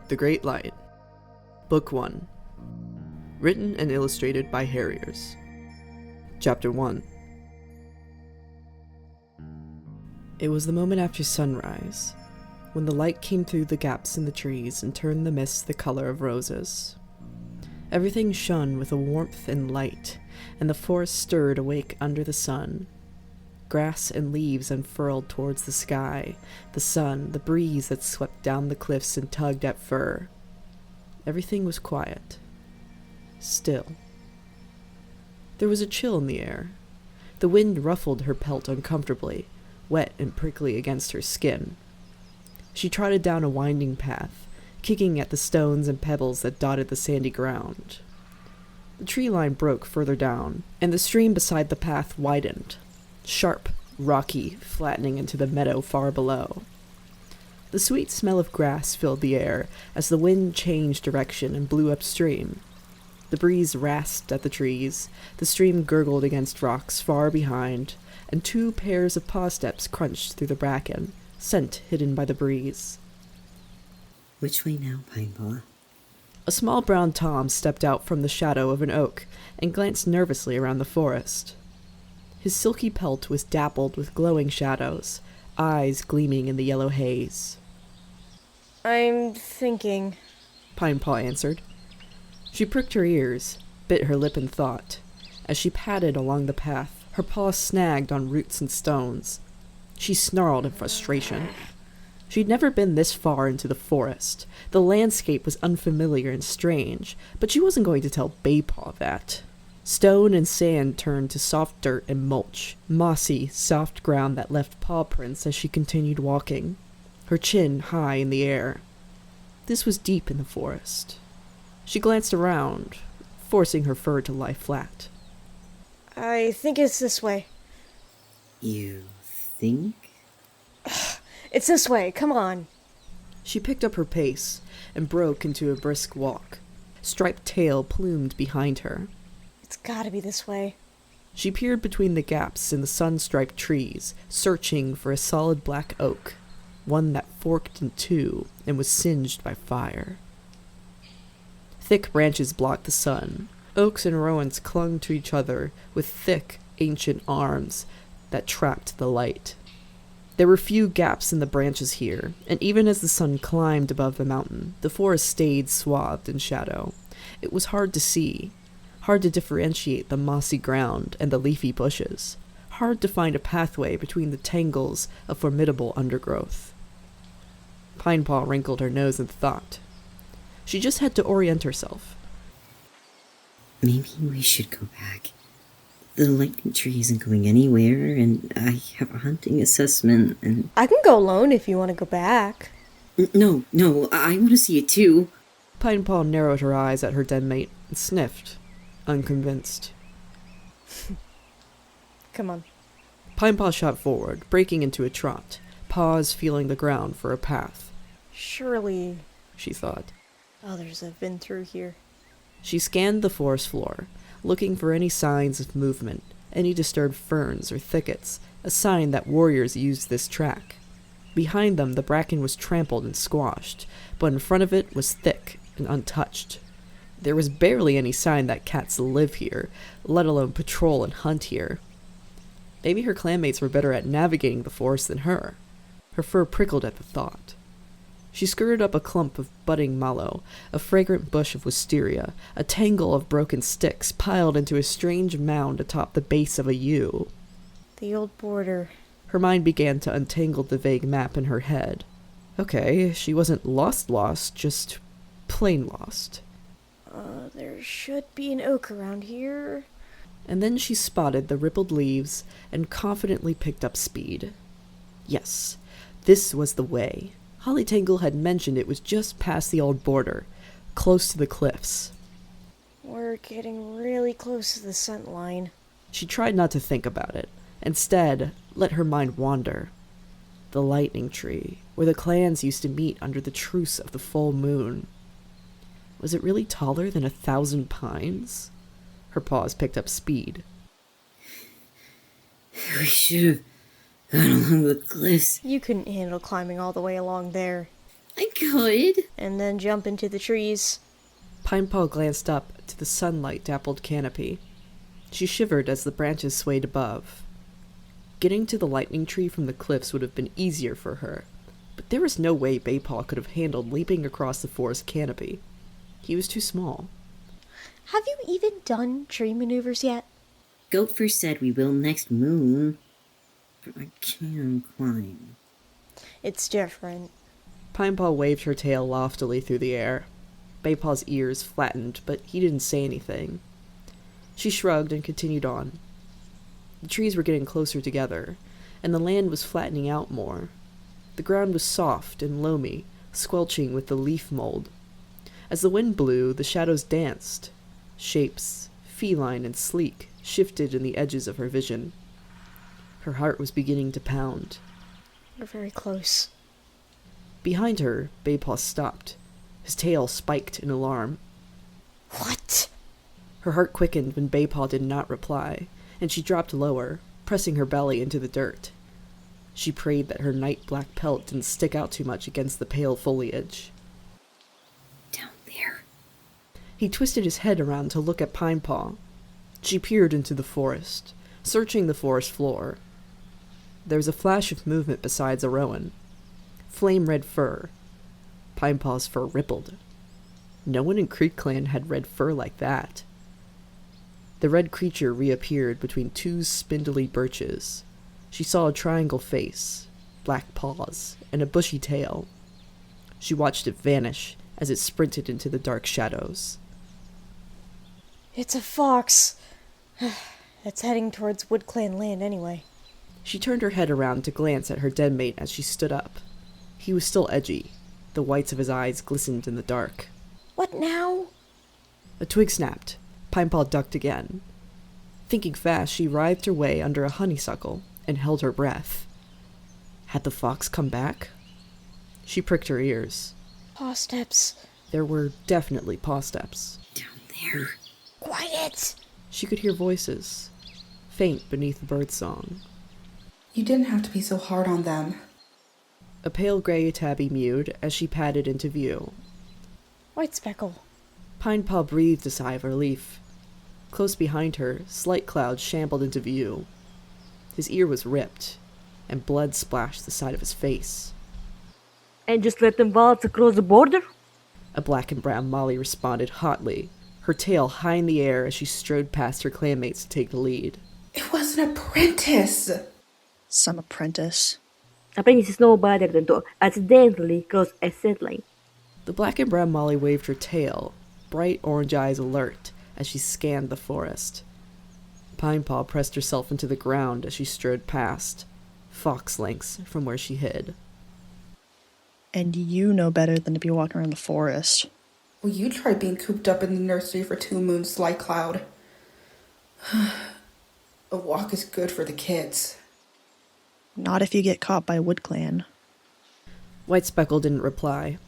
The Great Light. Book 1. Written and illustrated by Harriers. Chapter 1. It was the moment after sunrise, when the light came through the gaps in the trees and turned the mist the color of roses. Everything shone with a warmth and light, and the forest stirred awake under the sun. Grass and leaves unfurled towards the sky, the sun, the breeze that swept down the cliffs and tugged at fur. Everything was quiet. Still. There was a chill in the air. The wind ruffled her pelt uncomfortably, wet and prickly against her skin. She trotted down a winding path, kicking at the stones and pebbles that dotted the sandy ground. The tree line broke further down, and the stream beside the path widened, sharp, rocky, flattening into the meadow far below. The sweet smell of grass filled the air as the wind changed direction and blew upstream. The breeze rasped at the trees, the stream gurgled against rocks far behind, and 2 pairs of paw steps crunched through the bracken, scent hidden by the breeze. Which way now, Pinepaw? A small brown tom stepped out from the shadow of an oak and glanced nervously around the forest. His silky pelt was dappled with glowing shadows, eyes gleaming in the yellow haze. I'm thinking, Pinepaw answered. She pricked her ears, bit her lip in thought. As she padded along the path, her paws snagged on roots and stones. She snarled in frustration. She'd never been this far into the forest. The landscape was unfamiliar and strange, but she wasn't going to tell Baypaw that. Stone and sand turned to soft dirt and mulch, mossy, soft ground that left paw prints as she continued walking, her chin high in the air. This was deep in the forest. She glanced around, forcing her fur to lie flat. I think it's this way. You think? It's this way, come on. She picked up her pace and broke into a brisk walk, striped tail plumed behind her. It's gotta be this way. She peered between the gaps in the sun-striped trees, searching for a solid black oak, one that forked in 2 and was singed by fire. Thick branches blocked the sun. Oaks and rowans clung to each other with thick, ancient arms that trapped the light. There were few gaps in the branches here, and even as the sun climbed above the mountain, the forest stayed swathed in shadow. It was hard to see, hard to differentiate the mossy ground and the leafy bushes, hard to find a pathway between the tangles of formidable undergrowth. Pinepaw wrinkled her nose in thought. She just had to orient herself. Maybe we should go back. The lightning tree isn't going anywhere, and I have a hunting assessment, and... I can go alone if you want to go back. No, I want to see it too. Pinepaw narrowed her eyes at her denmate and sniffed, unconvinced. Come on. Pinepaw shot forward, breaking into a trot, paws feeling the ground for a path. Surely She thought. others have been through here. She scanned the forest floor, looking for any signs of movement, any disturbed ferns or thickets, a sign that warriors used this track. Behind them, the bracken was trampled and squashed, but in front of it was thick and untouched. There was barely any sign that cats live here, let alone patrol and hunt here. Maybe her clanmates were better at navigating the forest than her. Her fur prickled at the thought. She skirted up a clump of budding mallow, a fragrant bush of wisteria, a tangle of broken sticks piled into a strange mound atop the base of a yew. The old border. Her mind began to untangle the vague map in her head. Okay, she wasn't lost, just plain lost. There should be an oak around here. And then she spotted the rippled leaves and confidently picked up speed. Yes, this was the way. Holly Tangle had mentioned it was just past the old border, close to the cliffs. We're getting really close to the scent line. She tried not to think about it. Instead, let her mind wander. The lightning tree, where the clans used to meet under the truce of the full moon. Was it really taller than 1,000 pines? Her paws picked up speed. We should have gone along the cliffs. You couldn't handle climbing all the way along there. I could. and then jump into the trees. Pinepaw glanced up to the sunlight-dappled canopy. She shivered as the branches swayed above. Getting to the lightning tree from the cliffs would have been easier for her, but there was no way Baypaw could have handled leaping across the forest canopy. He was too small. Have you even done tree maneuvers yet? Gopher said we will next moon. But I can climb. It's different. Pinepaw waved her tail loftily through the air. Baypaw's ears flattened, but he didn't say anything. She shrugged and continued on. The trees were getting closer together, and the land was flattening out more. The ground was soft and loamy, squelching with the leaf mold. As the wind blew, the shadows danced. Shapes, feline and sleek, shifted in the edges of her vision. Her heart was beginning to pound. We're very close. Behind her, Baypaw stopped. His tail spiked in alarm. What? Her heart quickened when Baypaw did not reply, and she dropped lower, pressing her belly into the dirt. She prayed that her night-black pelt didn't stick out too much against the pale foliage. Down there. He twisted his head around to look at Pinepaw. She peered into the forest, searching the forest floor. There was a flash of movement besides a rowan. Flame-red fur. Pinepaw's fur rippled. No one in Creek Clan had red fur like that. The red creature reappeared between two spindly birches. She saw a triangle face, black paws, and a bushy tail. She watched it vanish as it sprinted into the dark shadows. It's a fox. It's heading towards WoodClan land anyway. She turned her head around to glance at her dead mate as she stood up. He was still edgy. The whites of his eyes glistened in the dark. What now? A twig snapped. Pinepaw ducked again. Thinking fast, she writhed her way under a honeysuckle and held her breath. Had the fox come back? She pricked her ears. Paw steps. There were definitely paw steps. Down there. Quiet! She could hear voices, faint beneath the birdsong. You didn't have to be so hard on them. A pale gray tabby mewed as she padded into view. White speckle. Pinepaw breathed a sigh of relief. Close behind her, Slight Cloud shambled into view. His ear was ripped, and blood splashed the side of his face. And just let them waltz across the border? A black and brown Molly responded hotly, her tail high in the air as she strode past her clanmates to take the lead. It was an apprentice. Some apprentice. Apprentice is no better than to accidentally cross a set line. The black and brown Molly waved her tail, bright orange eyes alert, as she scanned the forest. Pinepaw pressed herself into the ground as she strode past, fox lengths from where she hid. And you know better than to be walking around the forest. Well, you tried being cooped up in the nursery for 2 moons, Slight Cloud. A walk is good for the kids. Not if you get caught by WoodClan. White Speckle didn't reply.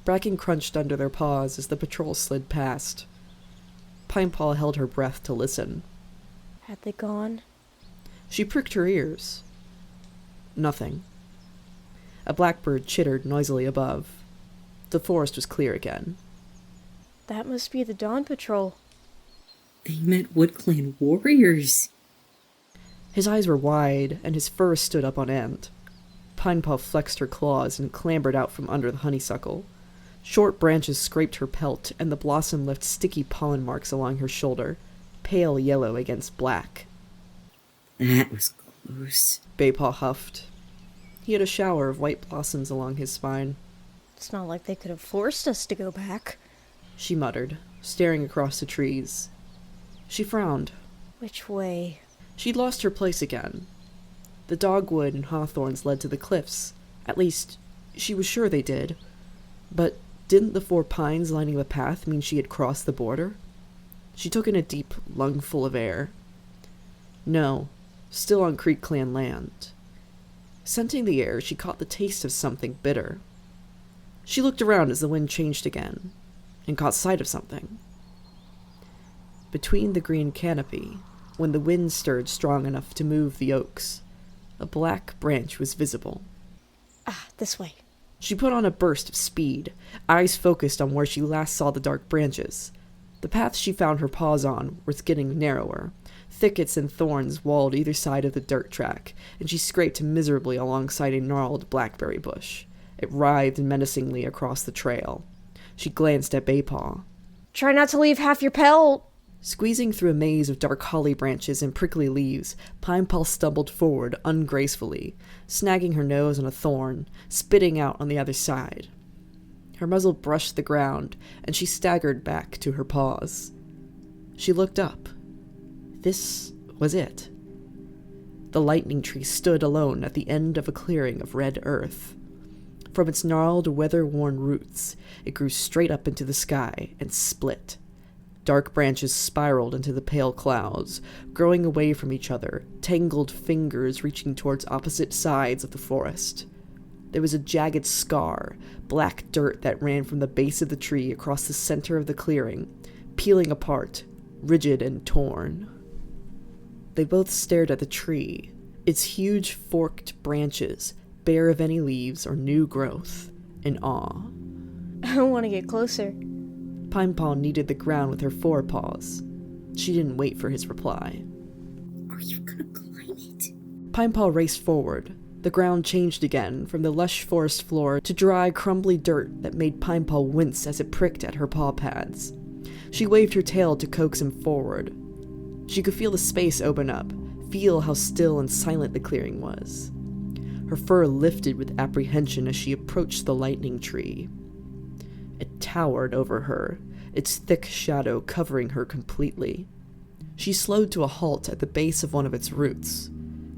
Bracken crunched under their paws as the patrol slid past. Pinepaw held her breath to listen. Had they gone? She pricked her ears. Nothing. A blackbird chittered noisily above. The forest was clear again. That must be the Dawn Patrol. They met WoodClan warriors. His eyes were wide, and his fur stood up on end. Pinepaw flexed her claws and clambered out from under the honeysuckle. Short branches scraped her pelt, and the blossom left sticky pollen marks along her shoulder, pale yellow against black. That was close. Baypaw huffed. He had a shower of white blossoms along his spine. It's not like they could have forced us to go back. She muttered, staring across the trees. She frowned. Which way? She'd lost her place again. The dogwood and hawthorns led to the cliffs. At least, she was sure they did. But didn't the 4 pines lining the path mean she had crossed the border? She took in a deep lungful of air. No, still on Creek Clan land. Scenting the air, she caught the taste of something bitter. She looked around as the wind changed again, and caught sight of something. Between the green canopy, when the wind stirred strong enough to move the oaks, a black branch was visible. Ah, this way. She put on a burst of speed, eyes focused on where she last saw the dark branches. The path she found her paws on was getting narrower. Thickets and thorns walled either side of the dirt track, and she scraped miserably alongside a gnarled blackberry bush. It writhed menacingly across the trail. She glanced at Baypaw. Try not to leave half your pelt. Squeezing through a maze of dark holly branches and prickly leaves, Pinepaw stumbled forward ungracefully, snagging her nose on a thorn, spitting out on the other side. Her muzzle brushed the ground, and she staggered back to her paws. She looked up. This was it. The lightning tree stood alone at the end of a clearing of red earth. From its gnarled, weather-worn roots, it grew straight up into the sky and split. Dark branches spiraled into the pale clouds, growing away from each other, tangled fingers reaching towards opposite sides of the forest. There was a jagged scar, black dirt that ran from the base of the tree across the center of the clearing, peeling apart, rigid and torn. They both stared at the tree, its huge forked branches, bare of any leaves or new growth, in awe. I want to get closer. Pinepaw kneaded the ground with her forepaws. She didn't wait for his reply. Are you gonna climb it? Pinepaw raced forward. The ground changed again, from the lush forest floor to dry, crumbly dirt that made Pinepaw wince as it pricked at her paw pads. She waved her tail to coax him forward. She could feel the space open up, feel how still and silent the clearing was. Her fur lifted with apprehension as she approached the lightning tree. It towered over her, its thick shadow covering her completely. She slowed to a halt at the base of one of its roots.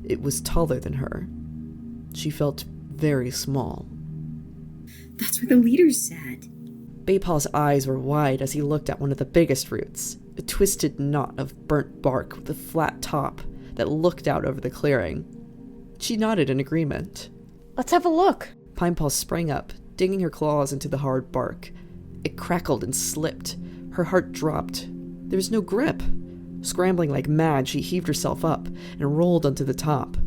It was taller than her. She felt very small. That's where the leader sat. Baypaw's eyes were wide as he looked at one of the biggest roots, a twisted knot of burnt bark with a flat top that looked out over the clearing. She nodded in agreement. Let's have a look. Pinepaw sprang up, digging her claws into the hard bark. It crackled and slipped. Her heart dropped. There was no grip. Scrambling like mad, she heaved herself up and rolled onto the top.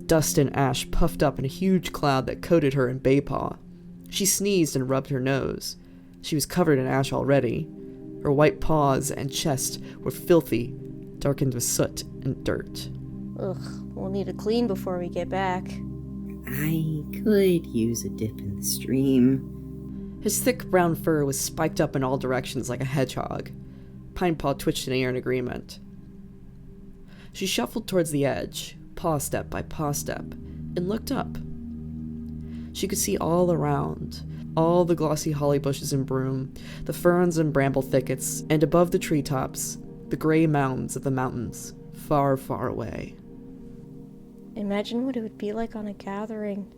Dust and ash puffed up in a huge cloud that coated her and Baypaw. She sneezed and rubbed her nose. She was covered in ash already. Her white paws and chest were filthy, darkened with soot and dirt. Ugh, we'll need a clean before we get back. I could use a dip in the stream. His thick brown fur was spiked up in all directions like a hedgehog. Pinepaw twitched an ear in agreement. She shuffled towards the edge, paw step by paw step, and looked up. She could see all around, all the glossy holly bushes and broom, the ferns and bramble thickets, and above the treetops, the gray mounds of the mountains, far, far away. Imagine what it would be like on a gathering.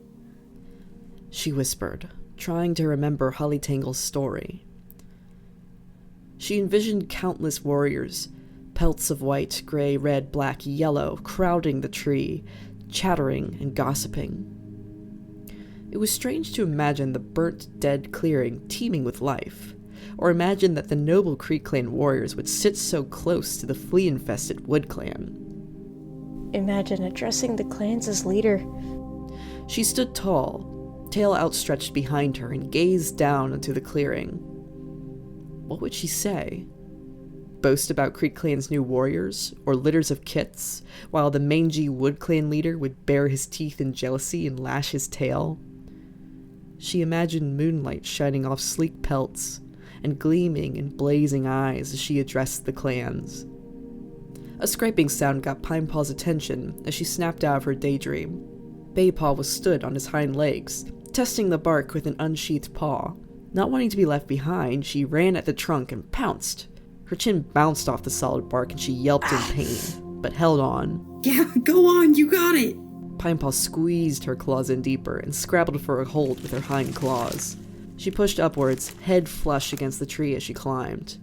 She whispered, trying to remember Holly Tangle's story. She envisioned countless warriors, pelts of white, gray, red, black, yellow, crowding the tree, chattering and gossiping. It was strange to imagine the burnt, dead clearing teeming with life, or imagine that the noble Creek Clan warriors would sit so close to the flea-infested Wood Clan. Imagine addressing the clans as leader. She stood tall, tail outstretched behind her, and gazed down into the clearing. What would she say? Boast about Creek Clan's new warriors, or litters of kits, while the mangy Wood Clan leader would bare his teeth in jealousy and lash his tail? She imagined moonlight shining off sleek pelts, and gleaming and blazing eyes as she addressed the clans. A scraping sound got Pinepaw's attention as she snapped out of her daydream. Baypaw was stood on his hind legs, testing the bark with an unsheathed paw. Not wanting to be left behind, she ran at the trunk and pounced. Her chin bounced off the solid bark and she yelped in pain, but held on. Yeah, go on, you got it! Pinepaw squeezed her claws in deeper and scrabbled for a hold with her hind claws. She pushed upwards, head flush against the tree as she climbed.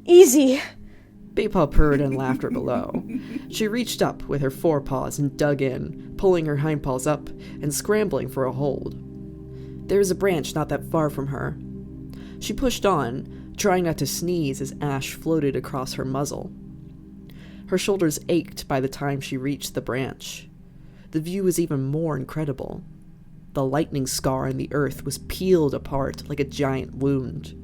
Easy! Baypaw purred in laughter below. She reached up with her forepaws and dug in, pulling her hindpaws up and scrambling for a hold. There was a branch not that far from her. She pushed on, trying not to sneeze as ash floated across her muzzle. Her shoulders ached by the time she reached the branch. The view was even more incredible. The lightning scar in the earth was peeled apart like a giant wound.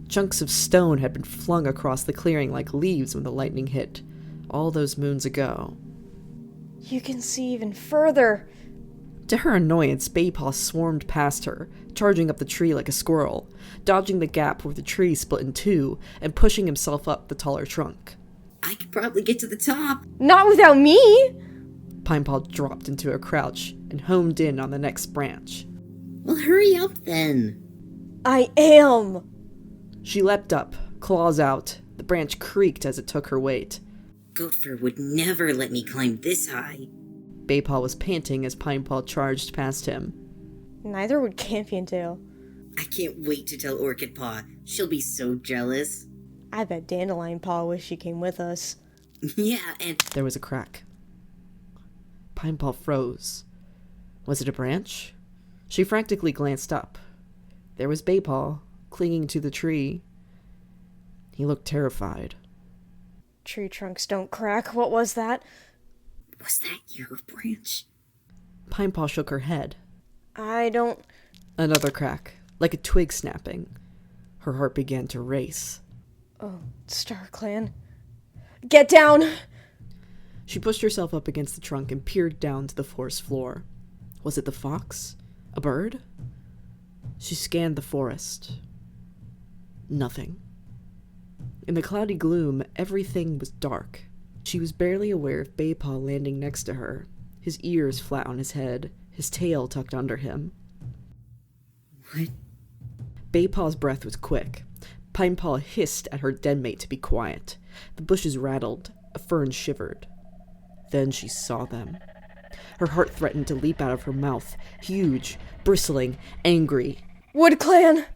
Chunks of stone had been flung across the clearing like leaves when the lightning hit, all those moons ago. You can see even further. To her annoyance, Baypaw swarmed past her, charging up the tree like a squirrel, dodging the gap where the tree split in two, and pushing himself up the taller trunk. I could probably get to the top. Not without me! Pinepaw dropped into a crouch and homed in on the next branch. Well, hurry up then. I am! She leapt up, claws out. The branch creaked as it took her weight. Goatfur would never let me climb this high. Baypaw was panting as Pinepaw charged past him. Neither would Campiontail. I can't wait to tell Orchid Paw. She'll be so jealous. I bet Dandelion Paw wished she came with us. Yeah, and There was a crack. Pinepaw froze. Was it a branch? She frantically glanced up. There was Baypaw, clinging to the tree. He looked terrified. Tree trunks don't crack. What was that? was that your branch? Pinepaw shook her head. I don't... Another crack, like a twig snapping. Her heart began to race. Oh, StarClan. Get down! She pushed herself up against the trunk and peered down to the forest floor. Was it the fox? A bird? She scanned the forest. Nothing. In the cloudy gloom, everything was dark. She was barely aware of Baypaw landing next to her, his ears flat on his head, his tail tucked under him. What? Baypaw's breath was quick. Pinepaw hissed at her deadmate to be quiet. The bushes rattled. A fern shivered. Then she saw them. Her heart threatened to leap out of her mouth, huge, bristling, angry. WoodClan!